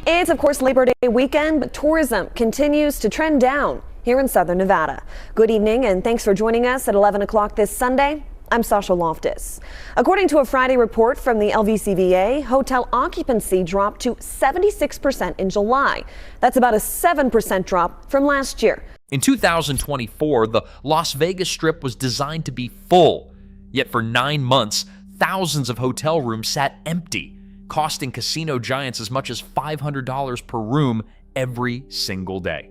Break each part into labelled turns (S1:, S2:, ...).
S1: It's, of course, Labor Day weekend, but tourism continues to trend down here in Southern Nevada. Good evening, and thanks for joining us at 11 o'clock this Sunday. I'm Sasha Loftus. According to a Friday report from the LVCVA, hotel occupancy dropped to 76% in July. That's about a 7% drop from last year.
S2: In 2024, the Las Vegas Strip was designed to be full. Yet for 9 months, thousands of hotel rooms sat empty, costing casino giants as much as $500 per room every single day.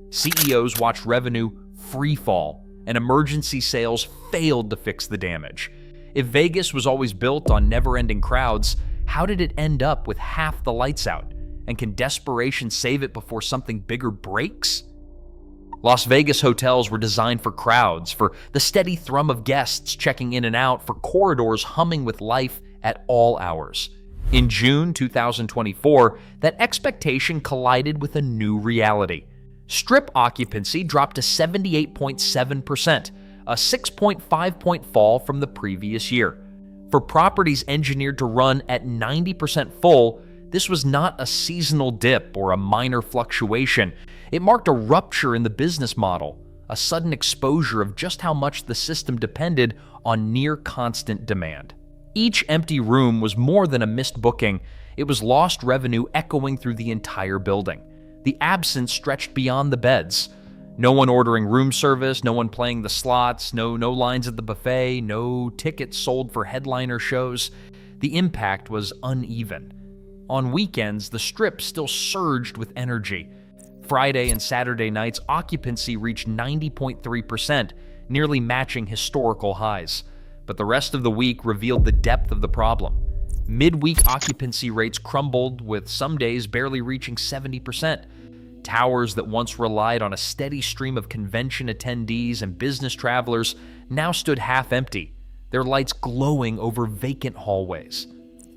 S2: CEOs watched revenue free fall, and emergency sales failed to fix the damage. If Vegas was always built on never-ending crowds, how did it end up with half the lights out? And can desperation save it before something bigger breaks? Las Vegas hotels were designed for crowds, for the steady thrum of guests checking in and out, for corridors humming with life at all hours. In June 2024, that expectation collided with a new reality. Strip occupancy dropped to 78.7%, a 6.5-point fall from the previous year. For properties engineered to run at 90% full, this was not a seasonal dip or a minor fluctuation. It marked a rupture in the business model, a sudden exposure of just how much the system depended on near-constant demand. Each empty room was more than a missed booking. It was lost revenue echoing through the entire building. The absence stretched beyond the beds. No one ordering room service, no one playing the slots, no lines at the buffet, no tickets sold for headliner shows. The impact was uneven. On weekends, the Strip still surged with energy. Friday and Saturday nights, occupancy reached 90.3%, nearly matching historical highs. But the rest of the week revealed the depth of the problem. Midweek occupancy rates crumbled, with some days barely reaching 70%. Towers that once relied on a steady stream of convention attendees and business travelers now stood half empty, their lights glowing over vacant hallways.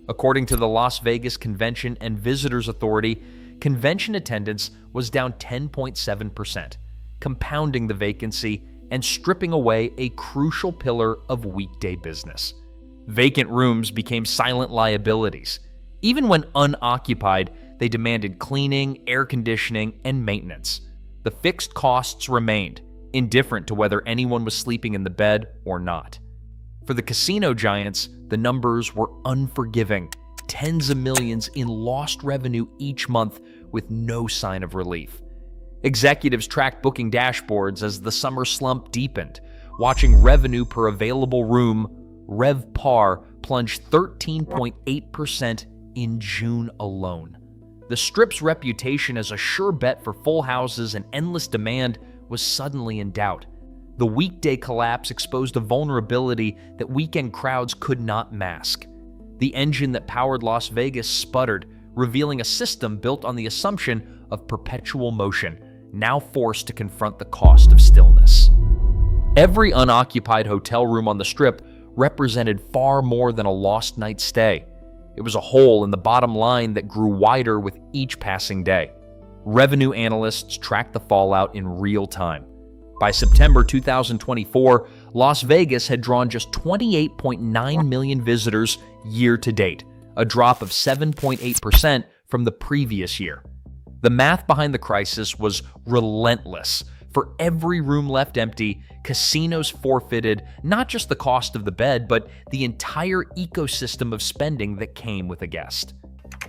S2: According to the Las Vegas Convention and Visitors Authority, convention attendance was down 10.7%, compounding the vacancy and stripping away a crucial pillar of weekday business. Vacant rooms became silent liabilities. Even when unoccupied, they demanded cleaning, air conditioning, and maintenance. The fixed costs remained, indifferent to whether anyone was sleeping in the bed or not. For the casino giants, the numbers were unforgiving. Tens of millions in lost revenue each month with no sign of relief. Executives tracked booking dashboards as the summer slump deepened, watching revenue per available room, RevPAR, plunge 13.8% in June alone. The Strip's reputation as a sure bet for full houses and endless demand was suddenly in doubt. The weekday collapse exposed a vulnerability that weekend crowds could not mask. The engine that powered Las Vegas sputtered, revealing a system built on the assumption of perpetual motion, now forced to confront the cost of stillness. Every unoccupied hotel room on the Strip represented far more than a lost night's stay. It was a hole in the bottom line that grew wider with each passing day. Revenue analysts tracked the fallout in real time. By September 2024, Las Vegas had drawn just 28.9 million visitors year to date, a drop of 7.8% from the previous year. The math behind the crisis was relentless. For every room left empty, casinos forfeited not just the cost of the bed, but the entire ecosystem of spending that came with a guest.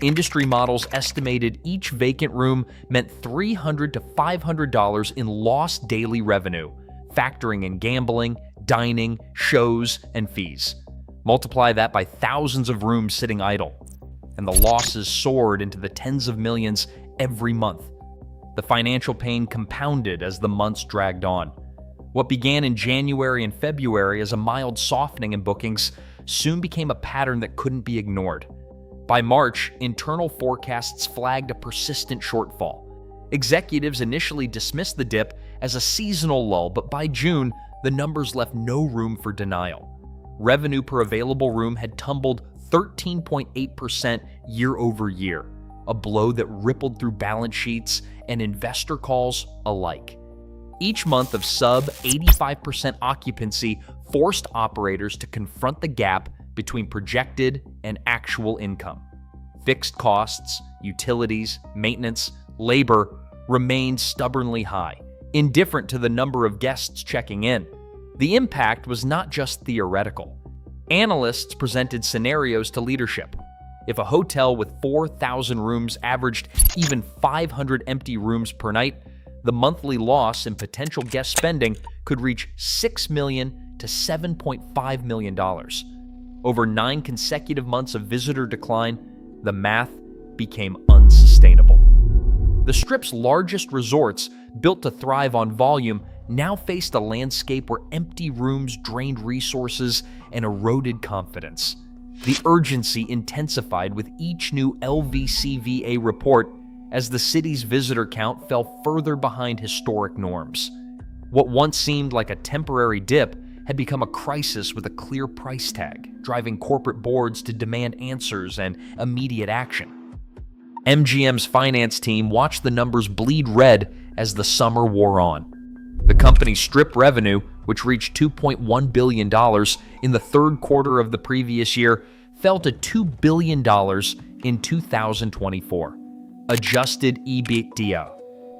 S2: Industry models estimated each vacant room meant $300 to $500 in lost daily revenue, factoring in gambling, dining, shows, and fees. Multiply that by thousands of rooms sitting idle, and the losses soared into the tens of millions every month. The financial pain compounded as the months dragged on. What began in January and February as a mild softening in bookings soon became a pattern that couldn't be ignored. By March, internal forecasts flagged a persistent shortfall. Executives initially dismissed the dip as a seasonal lull, but by June, the numbers left no room for denial. Revenue per available room had tumbled 13.8% year over year, a blow that rippled through balance sheets and investor calls alike. Each month of sub-85% occupancy forced operators to confront the gap between projected and actual income. Fixed costs, utilities, maintenance, labor remained stubbornly high, indifferent to the number of guests checking in. The impact was not just theoretical. Analysts presented scenarios to leadership. If a hotel with 4,000 rooms averaged even 500 empty rooms per night, the monthly loss in potential guest spending could reach $6 million to $7.5 million. Over 9 consecutive months of visitor decline, the math became unsustainable. The Strip's largest resorts, built to thrive on volume, now faced a landscape where empty rooms drained resources and eroded confidence. The urgency intensified with each new LVCVA report as the city's visitor count fell further behind historic norms. What once seemed like a temporary dip had become a crisis with a clear price tag, driving corporate boards to demand answers and immediate action. MGM's finance team watched the numbers bleed red as the summer wore on. The company's Strip revenue, which reached $2.1 billion in the third quarter of the previous year, fell to $2 billion in 2024. Adjusted EBITDA,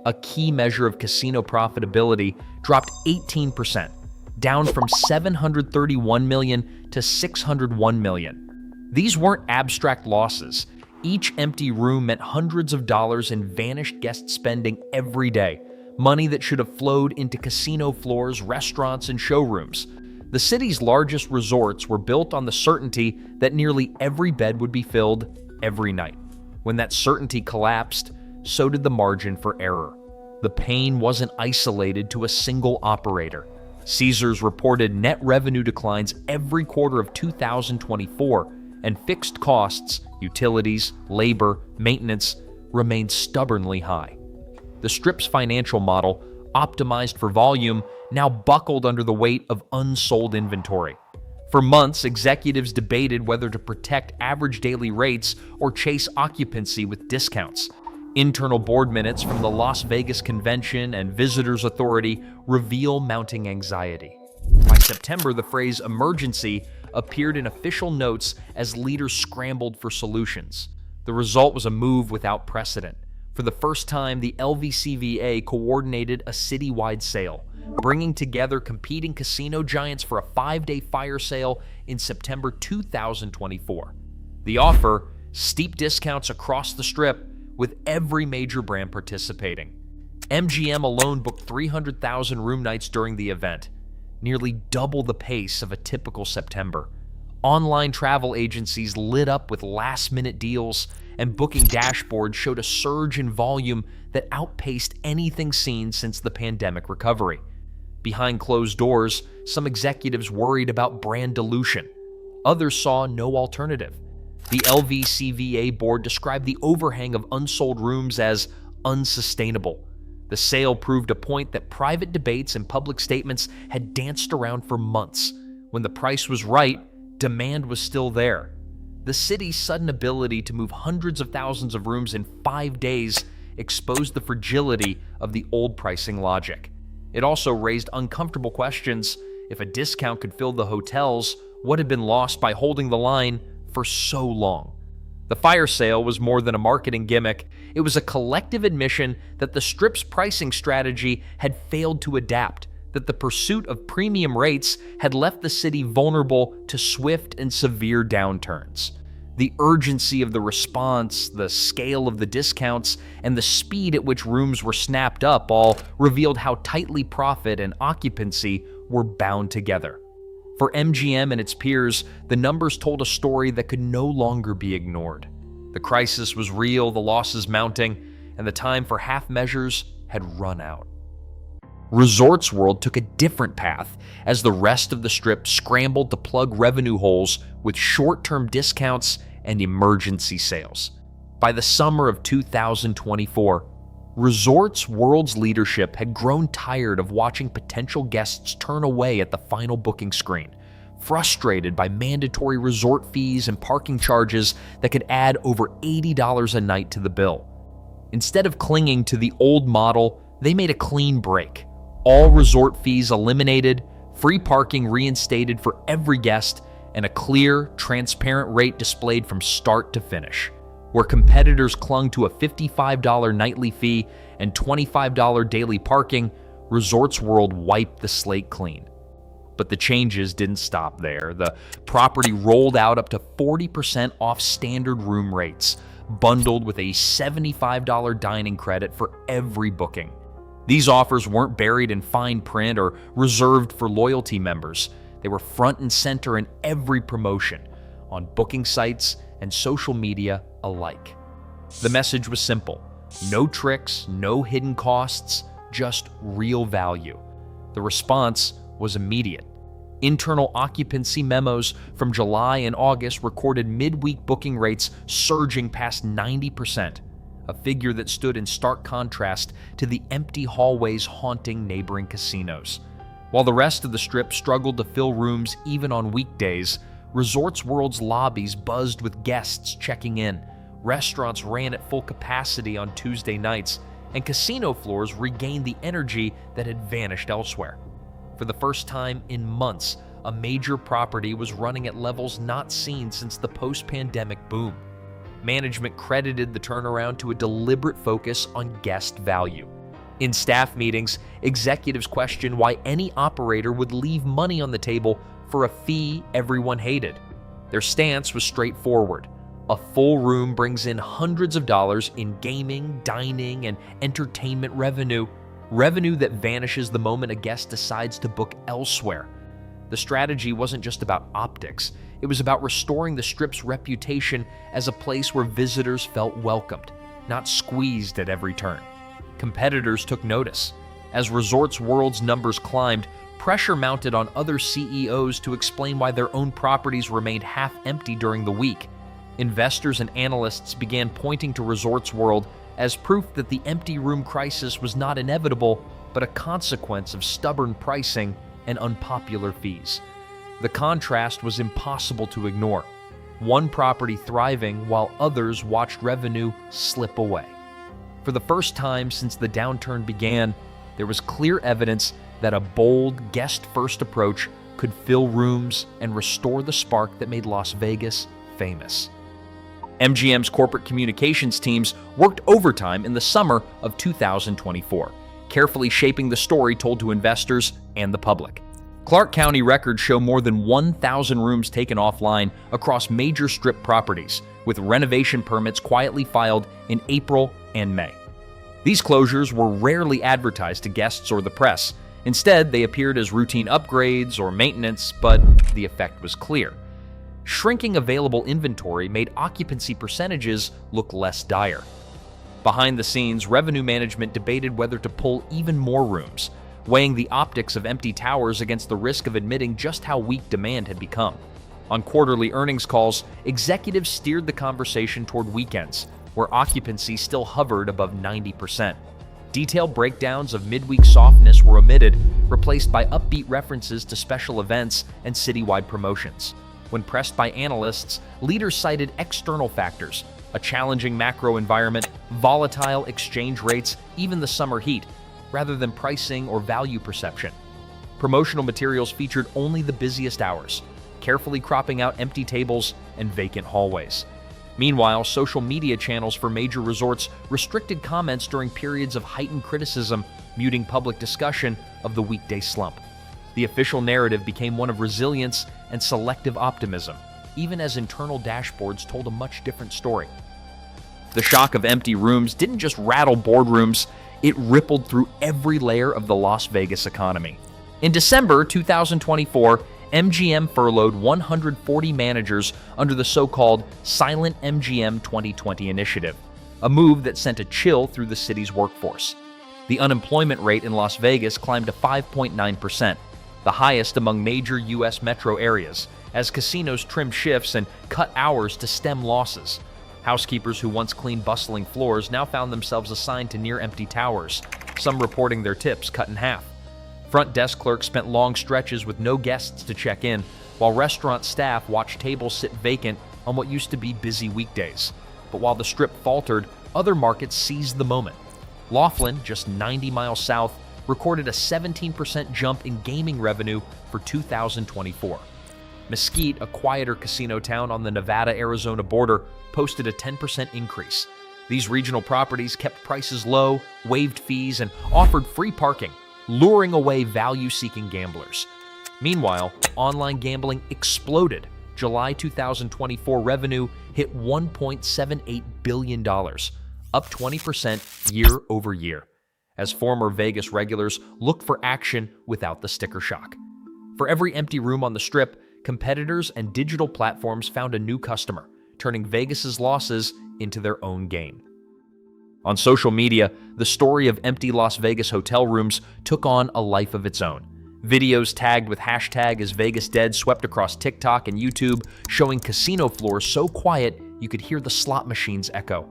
S2: a key measure of casino profitability, dropped 18%, down from $731 million to $601 million. These weren't abstract losses. Each empty room meant hundreds of dollars in vanished guest spending every day, money that should have flowed into casino floors, restaurants, and showrooms. The city's largest resorts were built on the certainty that nearly every bed would be filled every night. When that certainty collapsed, so did the margin for error. The pain wasn't isolated to a single operator. Caesars reported net revenue declines every quarter of 2024, and fixed costs, utilities, labor, maintenance, remained stubbornly high. The Strip's financial model, optimized for volume, now buckled under the weight of unsold inventory. For months, executives debated whether to protect average daily rates or chase occupancy with discounts. Internal board minutes from the Las Vegas Convention and Visitors Authority reveal mounting anxiety. By September, the phrase emergency appeared in official notes as leaders scrambled for solutions. The result was a move without precedent. For the first time, the LVCVA coordinated a citywide sale, bringing together competing casino giants for a 5-day fire sale in September 2024. The offer, steep discounts across the Strip, with every major brand participating. MGM alone booked 300,000 room nights during the event, nearly double the pace of a typical September. Online travel agencies lit up with last-minute deals, and booking dashboards showed a surge in volume that outpaced anything seen since the pandemic recovery. Behind closed doors, some executives worried about brand dilution. Others saw no alternative. The LVCVA board described the overhang of unsold rooms as unsustainable. The sale proved a point that private debates and public statements had danced around for months. When the price was right, demand was still there. The city's sudden ability to move hundreds of thousands of rooms in 5 days exposed the fragility of the old pricing logic. It also raised uncomfortable questions. If a discount could fill the hotels, what had been lost by holding the line for so long? The fire sale was more than a marketing gimmick. It was a collective admission that the Strip's pricing strategy had failed to adapt, that the pursuit of premium rates had left the city vulnerable to swift and severe downturns. The urgency of the response, the scale of the discounts, and the speed at which rooms were snapped up all revealed how tightly profit and occupancy were bound together. For MGM and its peers, the numbers told a story that could no longer be ignored. The crisis was real, the losses mounting, and the time for half measures had run out. Resorts World took a different path as the rest of the Strip scrambled to plug revenue holes with short-term discounts and emergency sales. By the summer of 2024, Resorts World's leadership had grown tired of watching potential guests turn away at the final booking screen, frustrated by mandatory resort fees and parking charges that could add over $80 a night to the bill. Instead of clinging to the old model, they made a clean break. All resort fees eliminated, free parking reinstated for every guest, and a clear, transparent rate displayed from start to finish. Where competitors clung to a $55 nightly fee and $25 daily parking, Resorts World wiped the slate clean. But the changes didn't stop there. The property rolled out up to 40% off standard room rates, bundled with a $75 dining credit for every booking. These offers weren't buried in fine print or reserved for loyalty members. They were front and center in every promotion, on booking sites and social media alike. The message was simple: no tricks, no hidden costs, just real value. The response was immediate. Internal occupancy memos from July and August recorded midweek booking rates surging past 90%, a figure that stood in stark contrast to the empty hallways haunting neighboring casinos. While the rest of the Strip struggled to fill rooms even on weekdays, Resorts World's lobbies buzzed with guests checking in, restaurants ran at full capacity on Tuesday nights, and casino floors regained the energy that had vanished elsewhere. For the first time in months, a major property was running at levels not seen since the post-pandemic boom. Management credited the turnaround to a deliberate focus on guest value. In staff meetings, executives questioned why any operator would leave money on the table for a fee everyone hated. Their stance was straightforward. A full room brings in hundreds of dollars in gaming, dining, and entertainment revenue that vanishes the moment a guest decides to book elsewhere. The strategy wasn't just about optics. It was about restoring the Strip's reputation as a place where visitors felt welcomed, not squeezed at every turn. Competitors took notice. As Resorts World's numbers climbed, pressure mounted on other CEOs to explain why their own properties remained half empty during the week. Investors and analysts began pointing to Resorts World as proof that the empty room crisis was not inevitable, but a consequence of stubborn pricing and unpopular fees. The contrast was impossible to ignore. One property thriving while others watched revenue slip away. For the first time since the downturn began, there was clear evidence that a bold, guest-first approach could fill rooms and restore the spark that made Las Vegas famous. MGM's corporate communications teams worked overtime in the summer of 2024, carefully shaping the story told to investors and the public. Clark County records show more than 1,000 rooms taken offline across major Strip properties, with renovation permits quietly filed in April and May. These closures were rarely advertised to guests or the press. Instead, they appeared as routine upgrades or maintenance, but the effect was clear. Shrinking available inventory made occupancy percentages look less dire. Behind the scenes, revenue management debated whether to pull even more rooms, weighing the optics of empty towers against the risk of admitting just how weak demand had become. On quarterly earnings calls, executives steered the conversation toward weekends, where occupancy still hovered above 90%. Detailed breakdowns of midweek softness were omitted, replaced by upbeat references to special events and citywide promotions. When pressed by analysts, leaders cited external factors: a challenging macro environment, volatile exchange rates, even the summer heat, rather than pricing or value perception. Promotional materials featured only the busiest hours, carefully cropping out empty tables and vacant hallways. Meanwhile, social media channels for major resorts restricted comments during periods of heightened criticism, muting public discussion of the weekday slump. The official narrative became one of resilience and selective optimism, even as internal dashboards told a much different story. The shock of empty rooms didn't just rattle boardrooms, it rippled through every layer of the Las Vegas economy. In December 2024, MGM furloughed 140 managers under the so-called Silent MGM 2020 initiative, a move that sent a chill through the city's workforce. The unemployment rate in Las Vegas climbed to 5.9%, the highest among major U.S. metro areas, as casinos trimmed shifts and cut hours to stem losses. Housekeepers who once cleaned bustling floors now found themselves assigned to near-empty towers, some reporting their tips cut in half. Front desk clerks spent long stretches with no guests to check in, while restaurant staff watched tables sit vacant on what used to be busy weekdays. But while the Strip faltered, other markets seized the moment. Laughlin, just 90 miles south, recorded a 17% jump in gaming revenue for 2024. Mesquite, a quieter casino town on the Nevada-Arizona border, posted a 10% increase. These regional properties kept prices low, waived fees, and offered free parking, luring away value-seeking gamblers. Meanwhile, online gambling exploded. July 2024 revenue hit $1.78 billion, up 20% year over year, as former Vegas regulars look for action without the sticker shock. For every empty room on the Strip, competitors and digital platforms found a new customer, turning Vegas's losses into their own gain. On social media, the story of empty Las Vegas hotel rooms took on a life of its own. Videos tagged with #IsVegasDead swept across TikTok and YouTube, showing casino floors so quiet you could hear the slot machines echo.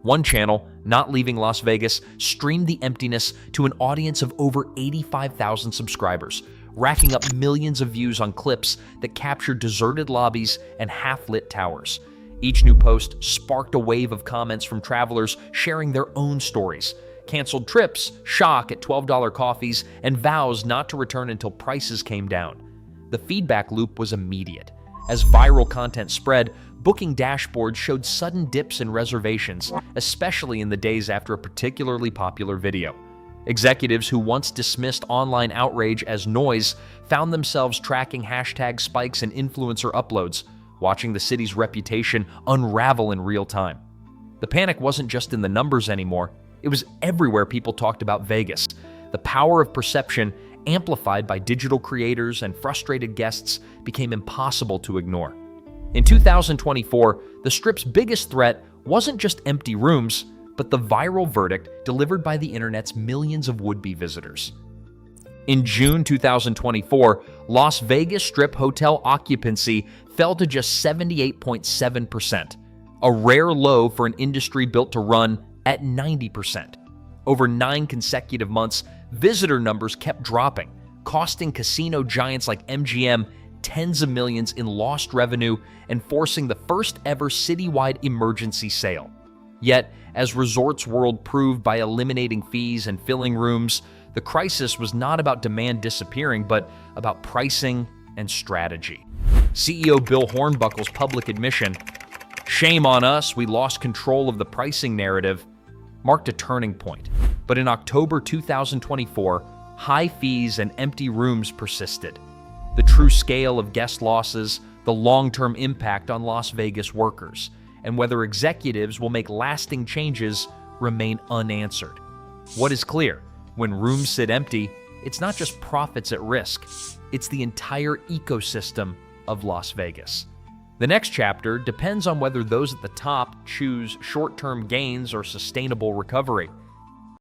S2: One channel, Not Leaving Las Vegas, streamed the emptiness to an audience of over 85,000 subscribers, racking up millions of views on clips that captured deserted lobbies and half-lit towers. Each new post sparked a wave of comments from travelers sharing their own stories. Canceled trips, shock at $12 coffees, and vows not to return until prices came down. The feedback loop was immediate. As viral content spread, booking dashboards showed sudden dips in reservations, especially in the days after a particularly popular video. Executives who once dismissed online outrage as noise found themselves tracking hashtag spikes in influencer uploads, watching the city's reputation unravel in real time. The panic wasn't just in the numbers anymore. It was everywhere people talked about Vegas. The power of perception, amplified by digital creators and frustrated guests, became impossible to ignore. In 2024, the Strip's biggest threat wasn't just empty rooms, but the viral verdict delivered by the internet's millions of would-be visitors. In June 2024, Las Vegas Strip hotel occupancy fell to just 78.7%, a rare low for an industry built to run at 90%. Over 9 consecutive months, visitor numbers kept dropping, costing casino giants like MGM tens of millions in lost revenue and forcing the first ever citywide emergency sale. Yet, as Resorts World proved by eliminating fees and filling rooms, the crisis was not about demand disappearing, but about pricing and strategy. CEO Bill Hornbuckle's public admission, "Shame on us, we lost control of the pricing narrative," marked a turning point. But in October 2024, high fees and empty rooms persisted. The true scale of guest losses, the long-term impact on Las Vegas workers, and whether executives will make lasting changes remain unanswered. What is clear? When rooms sit empty, it's not just profits at risk, it's the entire ecosystem of Las Vegas. The next chapter depends on whether those at the top choose short-term gains or sustainable recovery.